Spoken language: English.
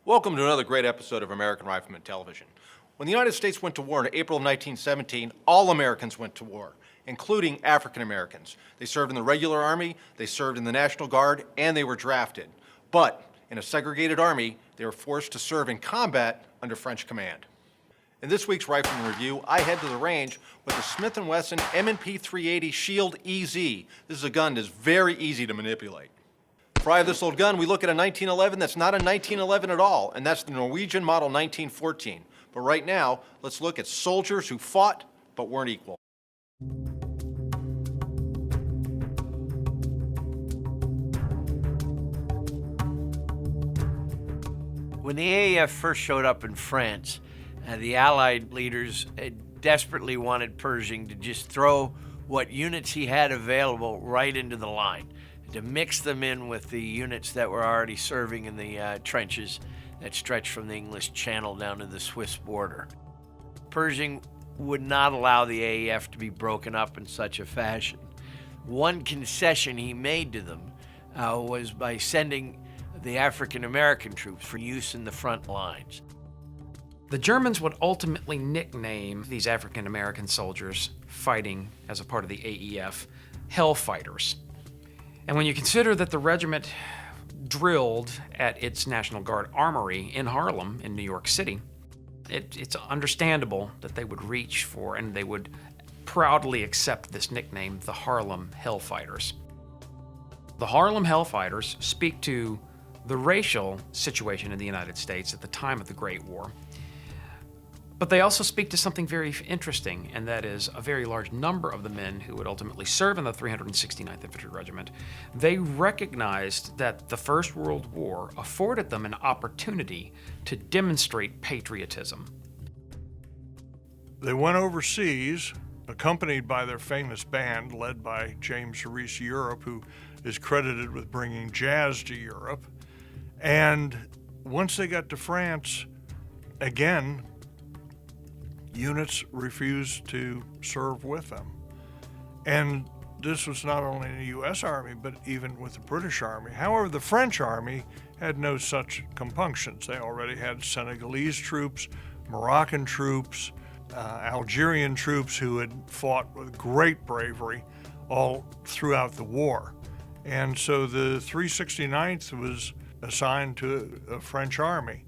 Welcome to another great episode of American Rifleman Television. When the United States went to war in April of 1917, all Americans went to war, including African Americans. They served in the regular army, they served in the National Guard, and they were drafted. But in a segregated army, they were forced to serve in combat under French command. In this week's Rifleman Review, I head to the range with the Smith & Wesson M&P380 Shield EZ. This is a gun that's very easy to manipulate. For I have this old gun, we look at a 1911 that's not a 1911 at all, and that's the Norwegian Model 1914. But right now, let's look at soldiers who fought but weren't equal. When the AEF first showed up in France, the Allied leaders desperately wanted Pershing to just throw what units he had available right into the line, to mix them in with the units that were already serving in the trenches that stretched from the English Channel down to the Swiss border. Pershing would not allow the AEF to be broken up in such a fashion. One concession he made to them was by sending the African American troops for use in the front lines. The Germans would ultimately nickname these African American soldiers fighting as a part of the AEF Hellfighters. And when you consider that the regiment drilled at its National Guard armory in Harlem in New York City, it's understandable that they would reach for and they would proudly accept this nickname, the Harlem Hellfighters. The Harlem Hellfighters speak to the racial situation in the United States at the time of the Great War. But they also speak to something very interesting, and that is a very large number of the men who would ultimately serve in the 369th Infantry Regiment. They recognized that the First World War afforded them an opportunity to demonstrate patriotism. They went overseas, accompanied by their famous band, led by James Reese Europe, who is credited with bringing jazz to Europe. And once they got to France, again, units refused to serve with them. And this was not only in the U.S. Army, but even with the British Army. However, the French Army had no such compunctions. They already had Senegalese troops, Moroccan troops, Algerian troops who had fought with great bravery all throughout the war. And so the 369th was assigned to a French army.